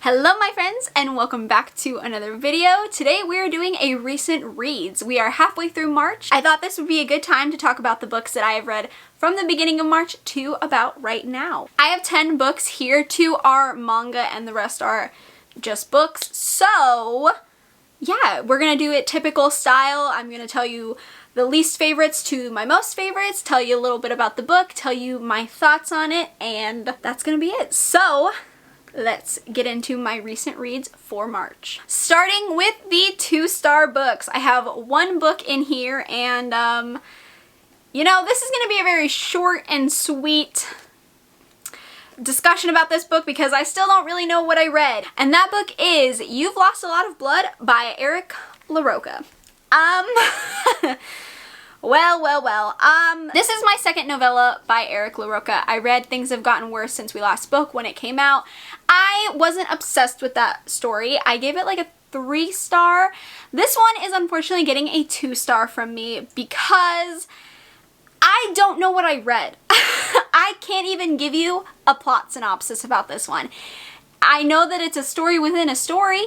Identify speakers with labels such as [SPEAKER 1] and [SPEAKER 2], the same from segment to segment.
[SPEAKER 1] Hello my friends and welcome back to another video. Today we are doing a recent reads. We are halfway through March. I thought this would be a good time to talk about the books that I have read from the beginning of March to about right now. I have 10 books here, 2 are manga and the rest are just books. So yeah, we're gonna do it typical style. I'm gonna tell you the least favorites to my most favorites, tell you a little bit about the book, tell you my thoughts on it, and that's gonna be it. So let's get into my recent reads for March. Starting with the 2-star books. I have one book in here and you know, this is gonna be a very short and sweet discussion about this book because I still don't really know what I read. And that book is You've Lost a Lot of Blood by Eric LaRocca. This is my second novella by Eric LaRocca. I read Things Have Gotten Worse Since We Last Spoke when it came out. I wasn't obsessed with that story. I gave it like a 3-star. This one is unfortunately getting a 2-star from me because I don't know what I read. I can't even give you a plot synopsis about this one. I know that it's a story within a story.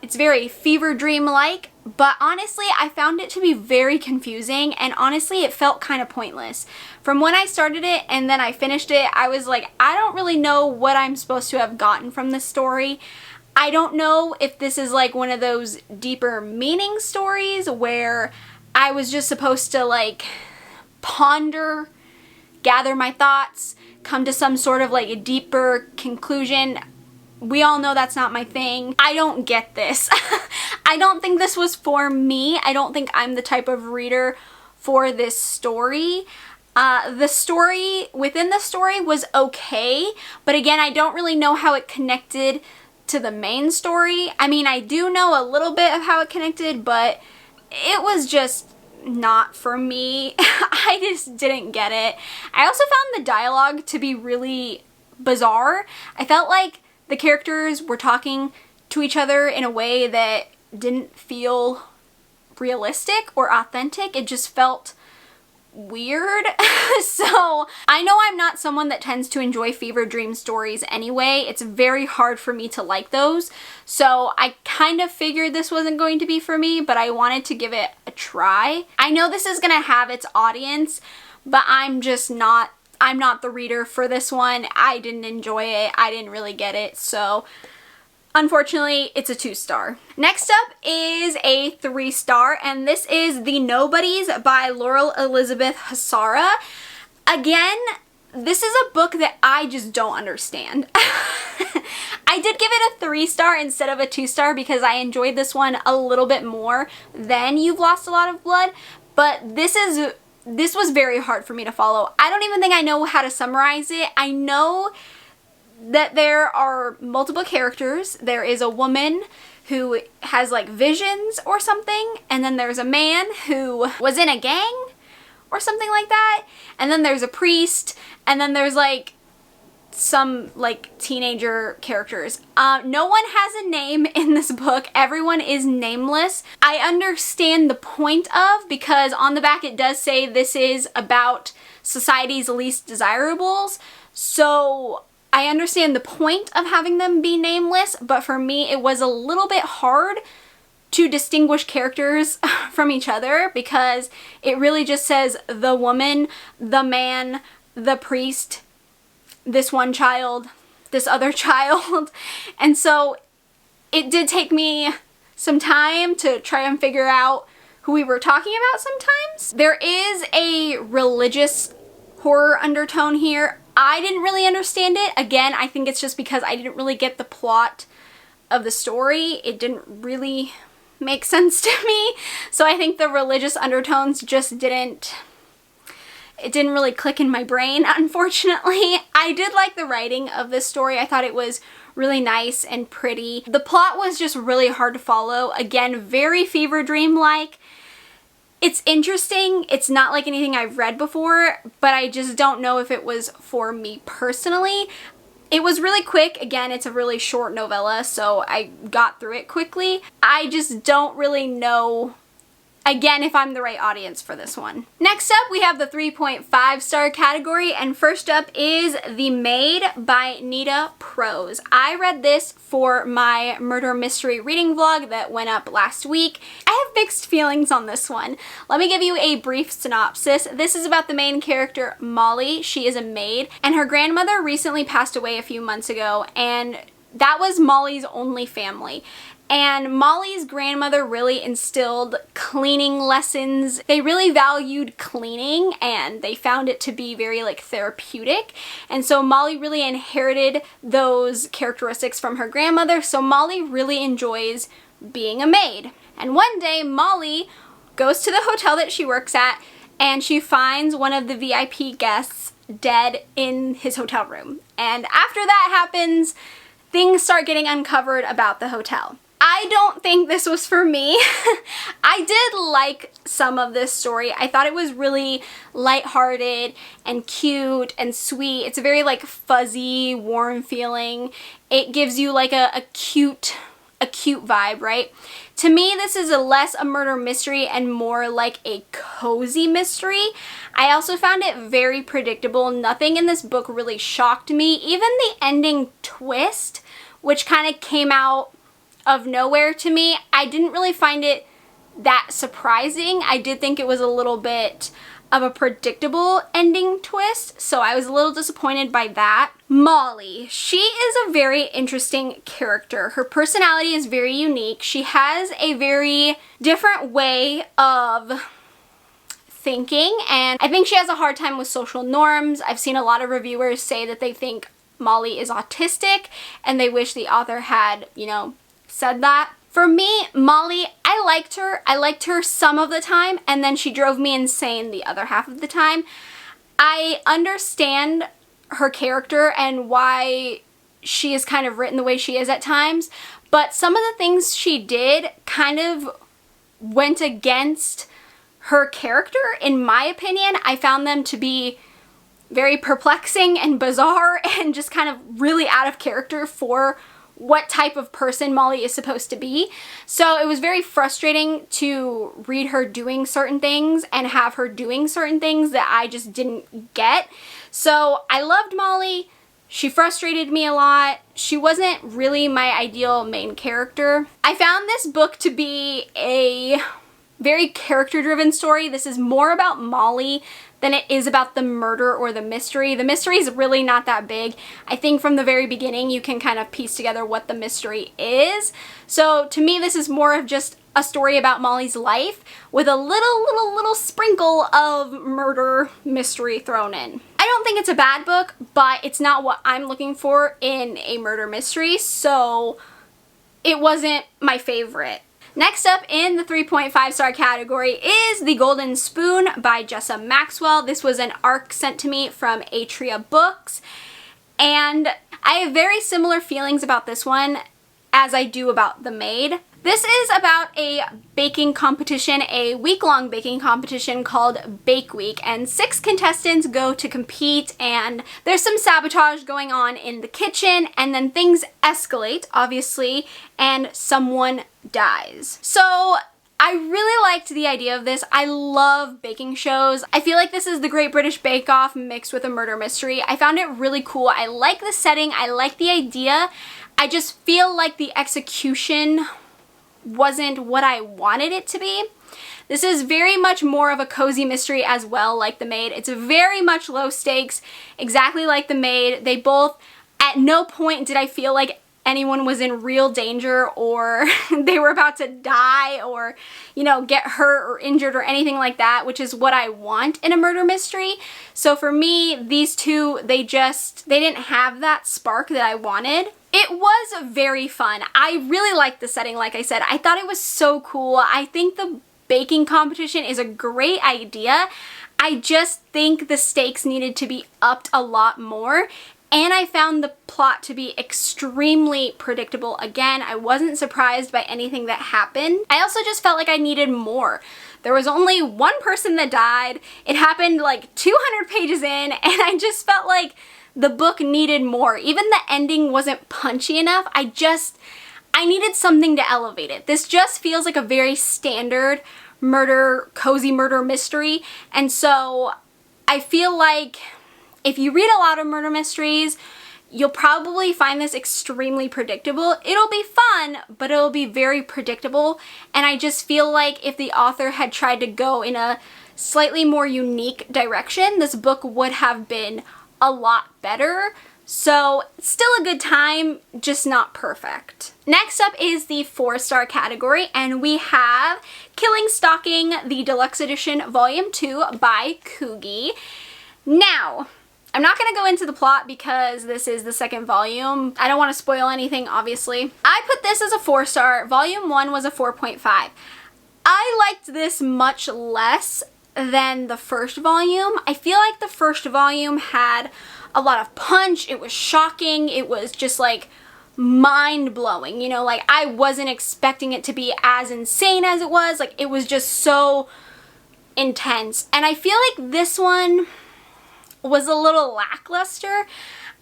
[SPEAKER 1] It's very fever dream-like, but honestly, I found it to be very confusing, and honestly, it felt kind of pointless. From when I started it and then I finished it, I was like, I don't really know what I'm supposed to have gotten from this story. I don't know if this is like one of those deeper meaning stories where I was just supposed to like ponder, gather my thoughts, come to some sort of like a deeper conclusion. We all know that's not my thing. I don't get this. I don't think this was for me. I don't think I'm the type of reader for this story. The story within the story was okay, but again, I don't really know how it connected to the main story. I mean, I do know a little bit of how it connected, but it was just not for me. I just didn't get it. I also found the dialogue to be really bizarre. I felt like the characters were talking to each other in a way that didn't feel realistic or authentic. It just felt weird. So I know I'm not someone that tends to enjoy fever dream stories anyway. It's very hard for me to like those. So I kind of figured this wasn't going to be for me, but I wanted to give it a try. I know this is gonna have its audience, but I'm not the reader for this one. I didn't enjoy it. I didn't really get it. So unfortunately, it's a 2-star. Next up is a 3-star, and this is The Nobodies by Laurel Elizabeth Hassara. Again, this is a book that I just don't understand. I did give it a 3-star instead of a 2-star because I enjoyed this one a little bit more than You've Lost a Lot of Blood, but this was very hard for me to follow. I don't even think I know how to summarize it. I know that there are multiple characters. There is a woman who has like visions or something, and then there's a man who was in a gang or something like that, and then there's a priest, and then there's like some like teenager characters. No one has a name in this book. Everyone is nameless. I understand the point of, because on the back it does say this is about society's least desirables, so I understand the point of having them be nameless, but for me it was a little bit hard to distinguish characters from each other because it really just says the woman, the man, the priest, this one child, this other child. And so it did take me some time to try and figure out who we were talking about sometimes. There is a religious horror undertone here. I didn't really understand it. Again, I think it's just because I didn't really get the plot of the story. It didn't really make sense to me. So I think the religious undertones just didn't really click in my brain, unfortunately. I did like the writing of this story. I thought it was really nice and pretty. The plot was just really hard to follow. Again, very fever dream-like. It's interesting. It's not like anything I've read before, but I just don't know if it was for me personally. It was really quick. Again, it's a really short novella, so I got through it quickly. I just don't really know again, if I'm the right audience for this one. Next up, we have the 3.5 star category, and first up is The Maid by Nita Prose. I read this for my murder mystery reading vlog that went up last week. I have mixed feelings on this one. Let me give you a brief synopsis. This is about the main character, Molly. She is a maid, and her grandmother recently passed away a few months ago, and that was Molly's only family. And Molly's grandmother really instilled cleaning lessons. They really valued cleaning, and they found it to be very like therapeutic. And so Molly really inherited those characteristics from her grandmother. So Molly really enjoys being a maid. And one day Molly goes to the hotel that she works at, and she finds one of the VIP guests dead in his hotel room. And after that happens, things start getting uncovered about the hotel. I don't think this was for me. I did like some of this story. I thought it was really lighthearted and cute and sweet. It's a very like fuzzy, warm feeling. It gives you like a cute vibe, right? To me, this is less a murder mystery and more like a cozy mystery. I also found it very predictable. Nothing in this book really shocked me. Even the ending twist, which kind of came out of nowhere to me, I didn't really find it that surprising. I did think it was a little bit of a predictable ending twist, so I was a little disappointed by that. Molly, she is a very interesting character. Her personality is very unique. She has a very different way of thinking, and I think she has a hard time with social norms. I've seen a lot of reviewers say that they think Molly is autistic and they wish the author had, you know, said that. For me, Molly, I liked her. I liked her some of the time, and then she drove me insane the other half of the time. I understand her character and why she is kind of written the way she is at times, but some of the things she did kind of went against her character, in my opinion. I found them to be very perplexing and bizarre and just kind of really out of character for what type of person Molly is supposed to be. So it was very frustrating to read her doing certain things and have her doing certain things that I just didn't get. So I loved Molly. She frustrated me a lot. She wasn't really my ideal main character. I found this book to be a very character-driven story. This is more about Molly than it is about the murder or the mystery. The mystery is really not that big. I think from the very beginning you can kind of piece together what the mystery is. So to me, this is more of just a story about Molly's life with a little sprinkle of murder mystery thrown in. I don't think it's a bad book, but it's not what I'm looking for in a murder mystery, so it wasn't my favorite. Next up in the 3.5 star category is The Golden Spoon by Jessa Maxwell. This was an ARC sent to me from Atria Books, and I have very similar feelings about this one as I do about The Maid. This is about a baking competition, a week-long baking competition called Bake Week, and 6 contestants go to compete, and there's some sabotage going on in the kitchen, and then things escalate, obviously, and someone dies. So I really liked the idea of this. I love baking shows. I feel like this is the Great British Bake Off mixed with a murder mystery. I found it really cool. I like the setting. I like the idea. I just feel like the execution wasn't what I wanted it to be. This is very much more of a cozy mystery as well, like The Maid. It's very much low stakes, exactly like The Maid. They both, at no point did I feel like anyone was in real danger or they were about to die or, you know, get hurt or injured or anything like that, which is what I want in a murder mystery. So for me, these two, they didn't have that spark that I wanted. It was very fun. I really liked the setting, like I said. I thought it was so cool. I think the baking competition is a great idea. I just think the stakes needed to be upped a lot more. And I found the plot to be extremely predictable. Again, I wasn't surprised by anything that happened. I also just felt like I needed more. There was only one person that died. It happened like 200 pages in, and I just felt like the book needed more. Even the ending wasn't punchy enough. I needed something to elevate it. This just feels like a very standard cozy murder mystery. And so I feel like if you read a lot of murder mysteries, you'll probably find this extremely predictable. It'll be fun, but it'll be very predictable. And I just feel like if the author had tried to go in a slightly more unique direction, this book would have been a lot better. So still a good time, just not perfect. Next up is the 4-star category, and we have Killing Stalking, the Deluxe Edition Volume 2 by Coogie. Now, I'm not going to go into the plot because this is the second volume. I don't want to spoil anything, obviously. I put this as a 4-star. Volume 1 was a 4.5. I liked this much less than the first volume. I feel like the first volume had a lot of punch. It was shocking. It was just like mind-blowing, you know, like I wasn't expecting it to be as insane as it was. Like it was just so intense. And I feel like this one was a little lackluster.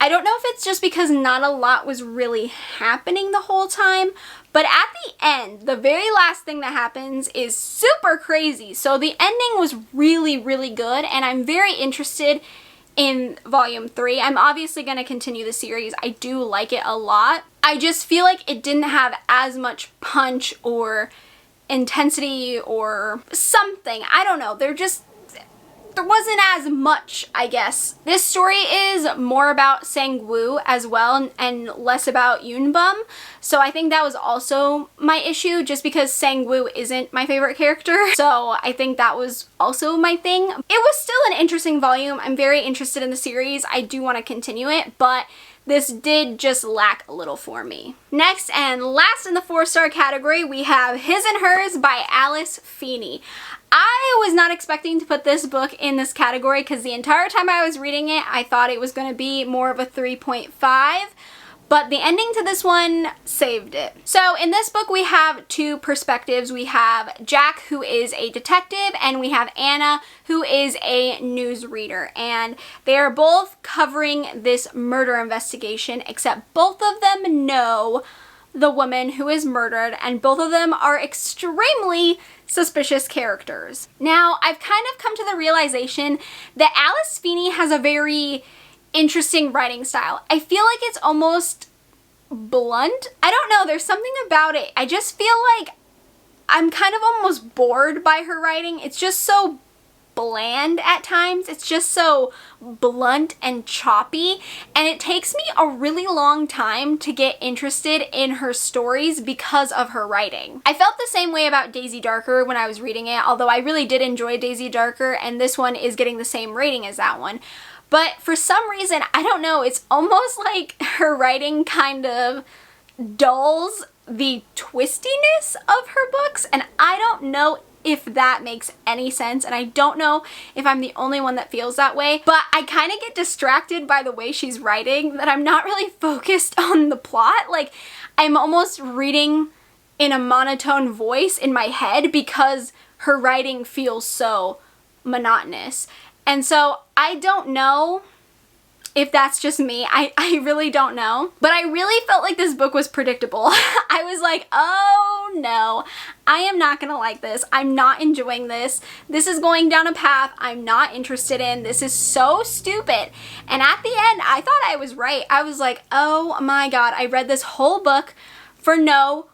[SPEAKER 1] I don't know if it's just because not a lot was really happening the whole time, but at the end, the very last thing that happens is super crazy. So the ending was really, really good, and I'm very interested in volume 3. I'm obviously going to continue the series. I do like it a lot. I just feel like it didn't have as much punch or intensity or something. I don't know. There wasn't as much, I guess. This story is more about Sang-woo as well and less about Yunbum. So I think that was also my issue, just because Sang-woo isn't my favorite character. So I think that was also my thing. It was still an interesting volume. I'm very interested in the series. I do want to continue it, but this did just lack a little for me. Next and last in the 4-star category, we have His and Hers by Alice Feeney. I was not expecting to put this book in this category because the entire time I was reading it, I thought it was going to be more of a 3.5, but the ending to this one saved it. So in this book, we have two perspectives. We have Jack, who is a detective, and we have Anna, who is a newsreader, and they are both covering this murder investigation, except both of them know the woman who is murdered, and both of them are extremely suspicious characters. Now, I've kind of come to the realization that Alice Feeney has a very interesting writing style. I feel like it's almost blunt. I don't know, there's something about it. I just feel like I'm kind of almost bored by her writing. It's just so bland at times. It's just so blunt and choppy, and it takes me a really long time to get interested in her stories because of her writing. I felt the same way about Daisy Darker when I was reading it, although I really did enjoy Daisy Darker, and this one is getting the same rating as that one. But for some reason, I don't know, it's almost like her writing kind of dulls the twistiness of her books, and I don't know if that makes any sense, and I don't know if I'm the only one that feels that way, but I kind of get distracted by the way she's writing that I'm not really focused on the plot. Like, I'm almost reading in a monotone voice in my head because her writing feels so monotonous. And so I don't know if that's just me. I really don't know. But I really felt like this book was predictable. I was like, oh no, I am not gonna like this. I'm not enjoying this. This is going down a path I'm not interested in. This is so stupid. And at the end, I thought I was right. I was like, oh my god, I read this whole book for no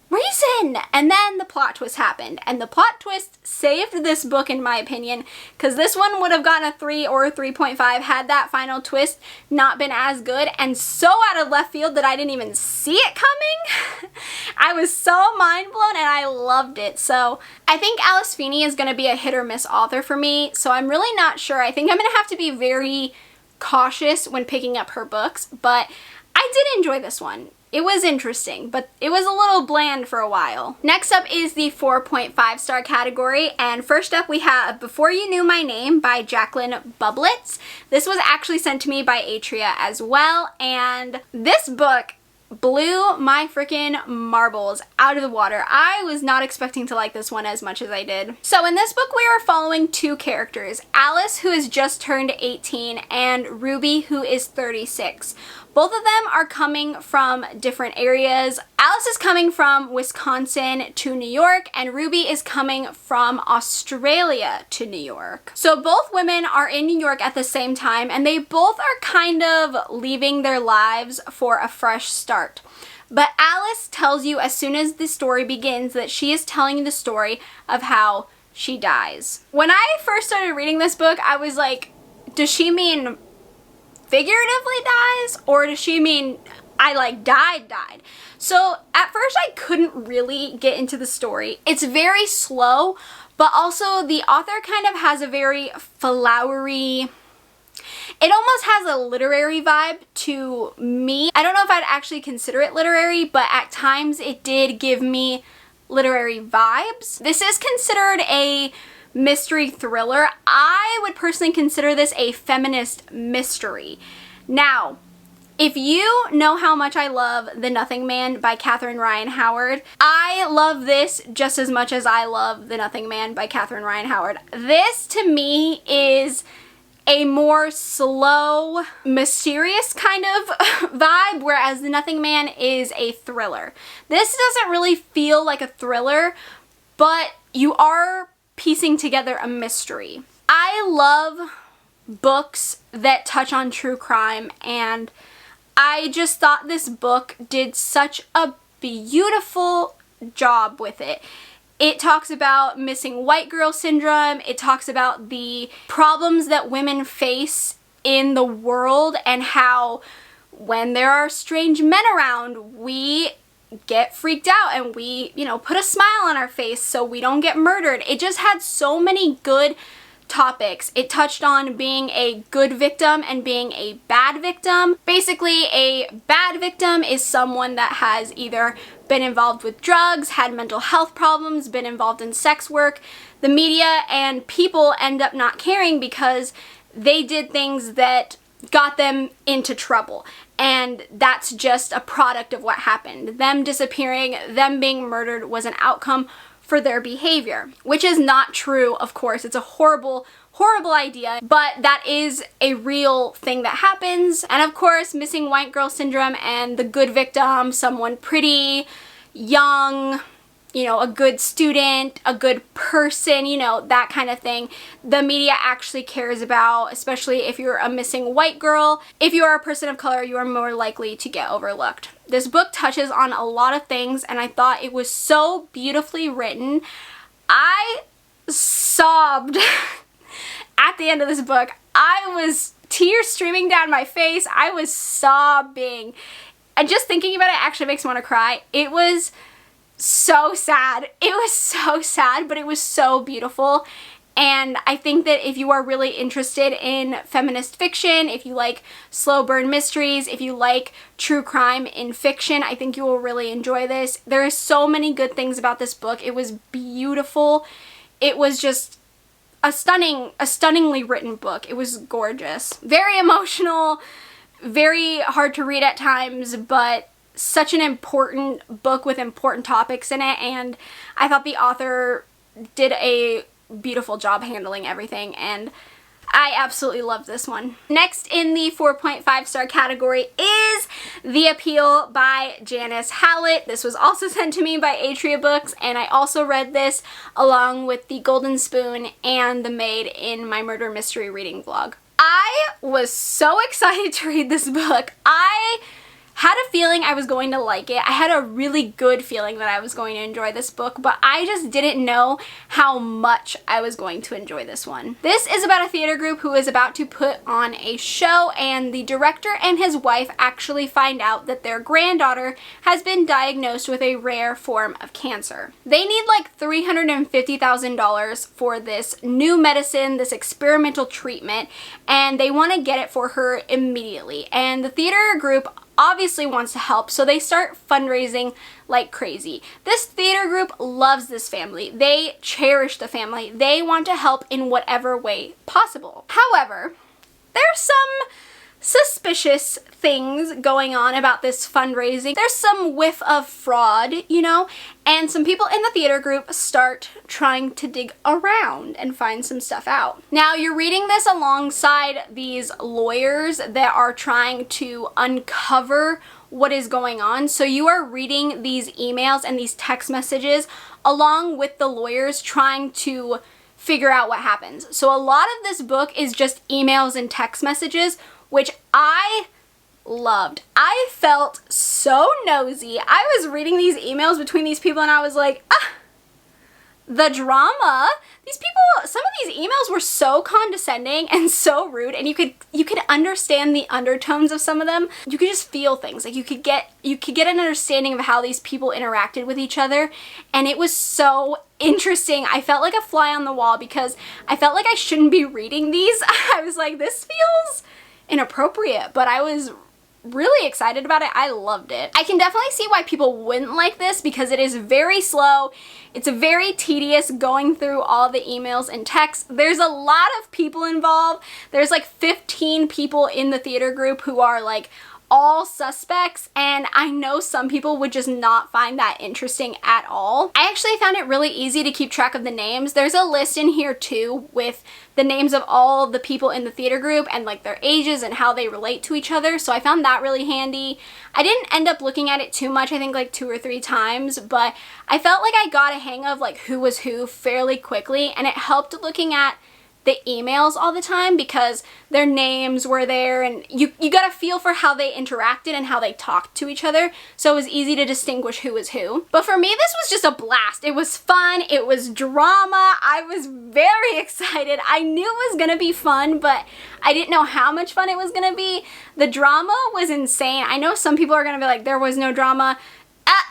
[SPEAKER 1] reason. And then the plot twist happened, and the plot twist saved this book in my opinion, because this one would have gotten a 3 or a 3.5 had that final twist not been as good and so out of left field that I didn't even see it coming. I was so mind blown and I loved it. So I think Alice Feeney is going to be a hit or miss author for me, so I'm really not sure. I think I'm going to have to be very cautious when picking up her books, but I did enjoy this one. It was interesting, but it was a little bland for a while. Next up is the 4.5 star category, and first up we have Before You Knew My Name by Jacqueline Bublitz. This was actually sent to me by Atria as well, and this book blew my freaking marbles out of the water. I was not expecting to like this one as much as I did. So in this book we are following two characters, Alice, who has just turned 18, and Ruby, who is 36. Both of them are coming from different areas. Alice is coming from Wisconsin to New York, and Ruby is coming from Australia to New York. So both women are in New York at the same time, and they both are kind of leaving their lives for a fresh start. But Alice tells you as soon as the story begins that she is telling you the story of how she dies. When I first started reading this book, I was like, does she mean figuratively dies, or does she mean I like died? So at first I couldn't really get into the story. It's very slow, but also the author kind of has a very flowery, it almost has a literary vibe to me. I don't know if I'd actually consider it literary, but at times it did give me literary vibes. This is considered a mystery thriller. I would personally consider this a feminist mystery. Now, if you know how much I love The Nothing Man by Catherine Ryan Howard, I love this just as much as I love The Nothing Man by Catherine Ryan Howard. This, to me, is a more slow, mysterious kind of vibe, whereas The Nothing Man is a thriller. This doesn't really feel like a thriller, but you are piecing together a mystery. I love books that touch on true crime, and I just thought this book did such a beautiful job with it. It talks about missing white girl syndrome. It talks about the problems that women face in the world and how when there are strange men around, we get freaked out and we, put a smile on our face so we don't get murdered. It just had so many good topics. It touched on being a good victim and being a bad victim. Basically, a bad victim is someone that has either been involved with drugs, had mental health problems, been involved in sex work. The media and people end up not caring because they did things that got them into trouble. And that's just a product of what happened. Them disappearing, them being murdered was an outcome for their behavior, which is not true, of course. It's a horrible, horrible idea, but that is a real thing that happens. And of course, missing white girl syndrome and the good victim, someone pretty, young, a good student, a good person, that kind of thing. The media actually cares about, especially if you're a missing white girl. If you are a person of color, you are more likely to get overlooked. This book touches on a lot of things, and I thought it was so beautifully written. I sobbed at the end of this book. I was tears streaming down my face. I was sobbing. And just thinking about it actually makes me want to cry. It was so sad. It was so sad, but it was so beautiful. And I think that if you are really interested in feminist fiction, if you like slow burn mysteries, if you like true crime in fiction, I think you will really enjoy this. There are so many good things about this book. It was beautiful. It was just a stunningly written book. It was gorgeous. Very emotional, very hard to read at times, but such an important book with important topics in it, and I thought the author did a beautiful job handling everything, and I absolutely love this one. Next in the 4.5 star category is The Appeal by Janice Hallett. This was also sent to me by Atria Books, and I also read this along with The Golden Spoon and The Maid in my murder mystery reading vlog. I was so excited to read this book. I had a feeling I was going to like it. I had a really good feeling that I was going to enjoy this book, but I just didn't know how much I was going to enjoy this one. This is about a theater group who is about to put on a show, and the director and his wife actually find out that their granddaughter has been diagnosed with a rare form of cancer. They need like $350,000 for this new medicine, this experimental treatment, and they want to get it for her immediately. And the theater group obviously wants to help, so they start fundraising like crazy. This theater group loves this family. They cherish the family. They want to help in whatever way possible. However, there's some suspicious things going on about this fundraising. There's some whiff of fraud, you know, and some people in the theater group start trying to dig around and find some stuff out. Now, you're reading this alongside these lawyers that are trying to uncover what is going on. So you are reading these emails and these text messages along with the lawyers trying to figure out what happens. So a lot of this book is just emails and text messages, which I loved. I felt so nosy. I was reading these emails between these people and I was like, the drama. These people, some of these emails were so condescending and so rude, and you could understand the undertones of some of them. You could just feel things. Like you could get an understanding of how these people interacted with each other, and it was so interesting. I felt like a fly on the wall because I felt like I shouldn't be reading these. I was like, this feels inappropriate, but I was really excited about it. I loved it. I can definitely see why people wouldn't like this because it is very slow. It's very tedious going through all the emails and texts. There's a lot of people involved. There's like 15 people in the theater group who are like all suspects, and I know some people would just not find that interesting at all. I actually found it really easy to keep track of the names. There's a list in here too with the names of all the people in the theater group and like their ages and how they relate to each other, so I found that really handy. I didn't end up looking at it too much, I think like 2 or 3 times, but I felt like I got a hang of like who was who fairly quickly, and it helped looking at the emails all the time because their names were there and you got a feel for how they interacted and how they talked to each other, so it was easy to distinguish who was who. But for me, this was just a blast. It was fun, it was drama, I was very excited. I knew it was gonna be fun, but I didn't know how much fun it was gonna be. The drama was insane. I know some people are gonna be like, there was no drama.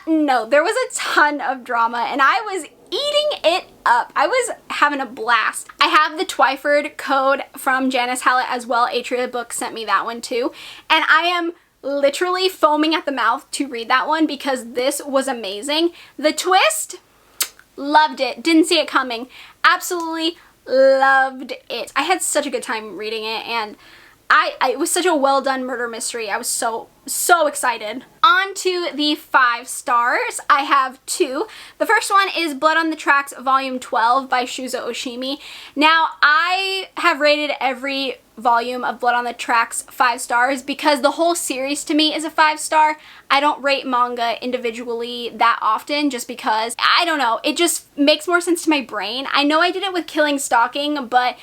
[SPEAKER 1] No, there was a ton of drama and I was eating it up. I was having a blast. I have the Twyford code from Janice Hallett as well. Atria Books sent me that one too. And I am literally foaming at the mouth to read that one because this was amazing. The twist, loved it. Didn't see it coming. Absolutely loved it. I had such a good time reading it, and it was such a well done murder mystery. I was so excited. On to the 5 stars. I have 2. The first one is Blood on the Tracks Volume 12 by Shuzo Oshimi. Now, I have rated every volume of Blood on the Tracks 5 stars because the whole series to me is a 5-star. I don't rate manga individually that often just because, I don't know, it just makes more sense to my brain. I know I did it with Killing Stalking, but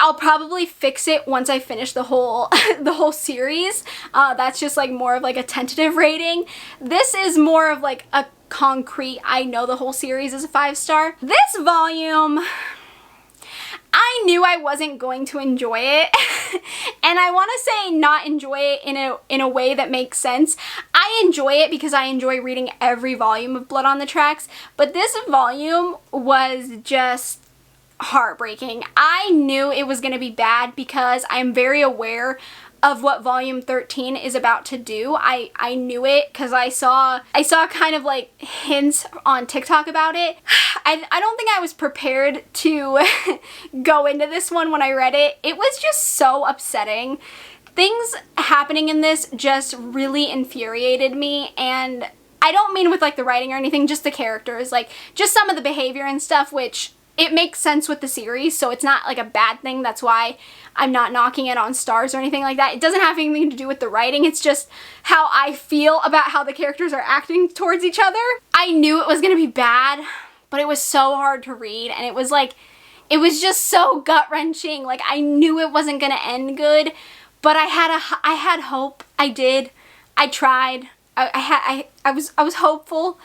[SPEAKER 1] I'll probably fix it once I finish the whole the whole series. That's just like more of like a tentative rating. This is more of like a concrete, I know the whole series is a 5-star. This volume, I knew I wasn't going to enjoy it. And I want to say not enjoy it in a way that makes sense. I enjoy it because I enjoy reading every volume of Blood on the Tracks, but this volume was just heartbreaking. I knew it was going to be bad because I'm very aware of what volume 13 is about to do. I knew it because I saw kind of like hints on TikTok about it. I don't think I was prepared to go into this one when I read it. It was just so upsetting. Things happening in this just really infuriated me, and I don't mean with like the writing or anything, just the characters, like just some of the behavior and stuff, which it makes sense with the series, so it's not like a bad thing. That's why I'm not knocking it on stars or anything like that. It doesn't have anything to do with the writing. It's just how I feel about how the characters are acting towards each other. I knew it was going to be bad, but it was so hard to read, and it was like, it was just so gut-wrenching. Like, I knew it wasn't going to end good, but I had hope. I did. I tried. I was hopeful.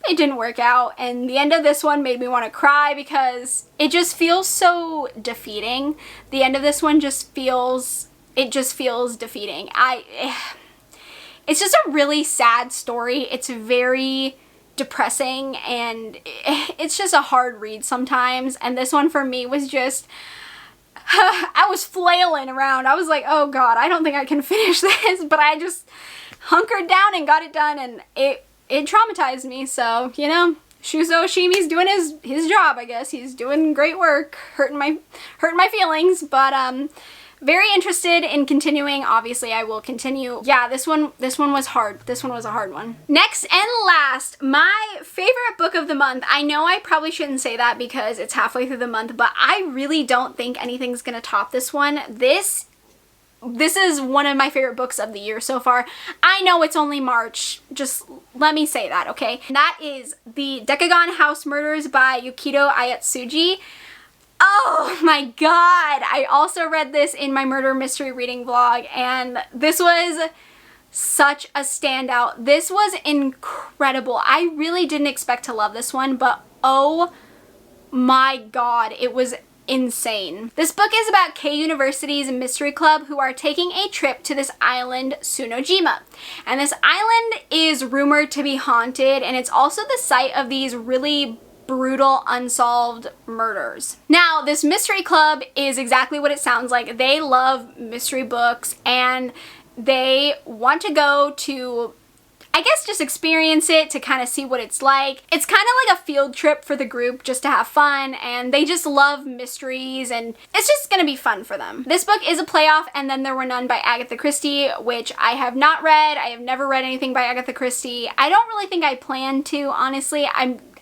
[SPEAKER 1] It didn't work out, and the end of this one made me want to cry because it just feels so defeating. The end of this one just feels defeating. It's just a really sad story. It's very depressing, and it's just a hard read sometimes, and this one for me was just, I was flailing around. I was like, oh god, I don't think I can finish this, but I just hunkered down and got it done, and it traumatized me. So, you know, Shuzo Oshimi's doing his job, I guess. He's doing great work, hurting my feelings, but Very interested in continuing. Obviously, I will continue. Yeah, this one was hard. This one was a hard one. Next and last, my favorite book of the month. I know I probably shouldn't say that because it's halfway through the month, but I really don't think anything's gonna top this one. This is one of my favorite books of the year so far. I know it's only March, just let me say that, okay? And that is the Decagon House Murders by Yukito Ayatsuji. Oh my god! I also read this in my murder mystery reading vlog, and this was such a standout. This was incredible. I really didn't expect to love this one, but oh my god, it was insane. This book is about K University's mystery club who are taking a trip to this island, Tsunojima. And this island is rumored to be haunted, and it's also the site of these really brutal unsolved murders. Now, this mystery club is exactly what it sounds like. They love mystery books and they want to go to, I guess, just experience it to kind of see what it's like. It's kind of like a field trip for the group just to have fun, and they just love mysteries, and it's just gonna be fun for them. This book is a playoff, And Then There Were None by Agatha Christie, which I have not read. I have never read anything by Agatha Christie. I don't really think I plan to, honestly.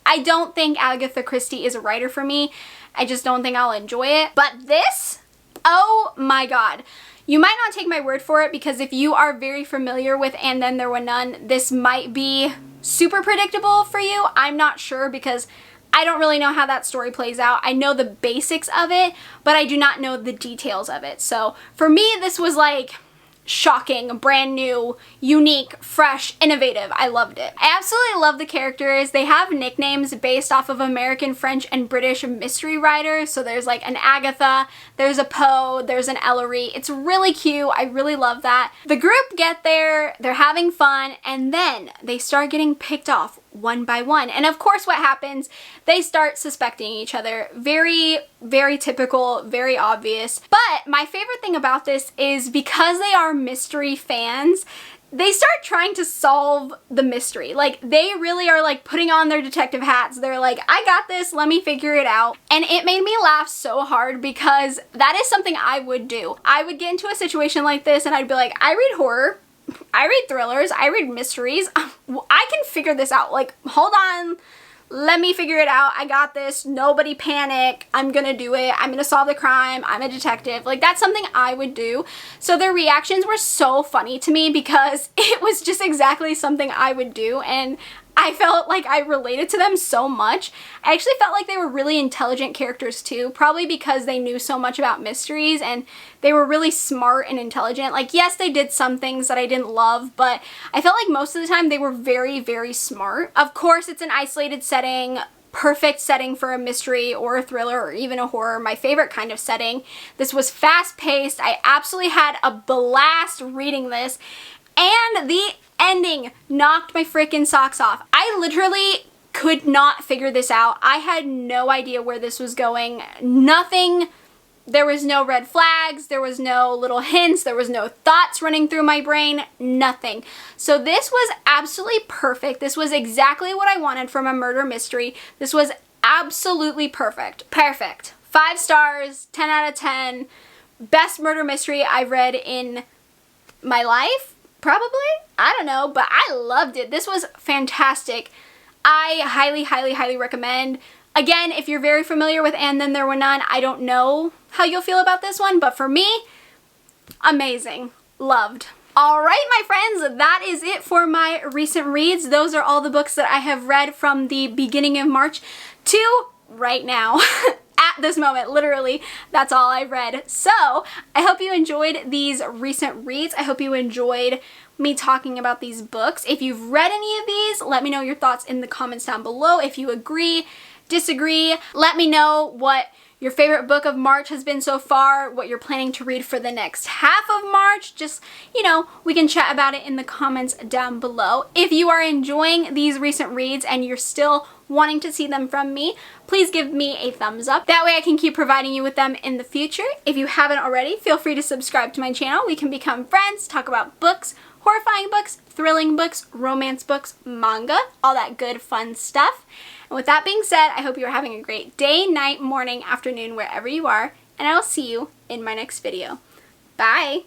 [SPEAKER 1] I don't think Agatha Christie is a writer for me. I just don't think I'll enjoy it. But this, oh my god. You might not take my word for it, because if you are very familiar with And Then There Were None, this might be super predictable for you. I'm not sure, because I don't really know how that story plays out. I know the basics of it, but I do not know the details of it. So for me, this was like shocking, brand new, unique, fresh, innovative. I loved it. I absolutely love the characters. They have nicknames based off of American, French, and British mystery writers. So there's like an Agatha, there's a Poe, there's an Ellery. It's really cute. I really love that. The group get there, they're having fun, and then they start getting picked off one by one. And of course what happens, they start suspecting each other. Very, very typical, very obvious. But my favorite thing about this is because they are mystery fans, they start trying to solve the mystery. Like, they really are like putting on their detective hats. They're like, I got this, let me figure it out. And it made me laugh so hard, because that is something I would do. I would get into a situation like this and I'd be like, I read horror, I read thrillers, I read mysteries, I can figure this out. Like, hold on, let me figure it out. I got this, nobody panic, I'm gonna do it, I'm gonna solve the crime, I'm a detective. Like, that's something I would do. So their reactions were so funny to me, because it was just exactly something I would do, and I felt like I related to them so much. I actually felt like they were really intelligent characters too, probably because they knew so much about mysteries and they were really smart and intelligent. Like, yes, they did some things that I didn't love, but I felt like most of the time they were very, very smart. Of course, it's an isolated setting, perfect setting for a mystery or a thriller or even a horror, my favorite kind of setting. This was fast-paced. I absolutely had a blast reading this, and the ending knocked my freaking socks off. I literally could not figure this out. I had no idea where this was going. Nothing. There was no red flags, there was no little hints, there was no thoughts running through my brain, nothing. So this was absolutely perfect. This was exactly what I wanted from a murder mystery. This was absolutely perfect. Perfect. 5 stars, 10 out of 10. Best murder mystery I've read in my life, probably? I don't know, but I loved it. This was fantastic. I highly, highly, highly recommend. Again, if you're very familiar with And Then There Were None, I don't know how you'll feel about this one, but for me, amazing. Loved. Alright, my friends, that is it for my recent reads. Those are all the books that I have read from the beginning of March to right now. At this moment, literally, that's all I've read. So, I hope you enjoyed these recent reads. I hope you enjoyed me talking about these books. If you've read any of these, let me know your thoughts in the comments down below. If you agree, disagree, let me know what your favorite book of March has been so far, what you're planning to read for the next half of March. Just, you know, we can chat about it in the comments down below. If you are enjoying these recent reads and you're still wanting to see them from me, please give me a thumbs up. That way I can keep providing you with them in the future. If you haven't already, feel free to subscribe to my channel. We can become friends, talk about books, horrifying books, thrilling books, romance books, manga, all that good fun stuff. And with that being said, I hope you are having a great day, night, morning, afternoon, wherever you are, and I will see you in my next video. Bye!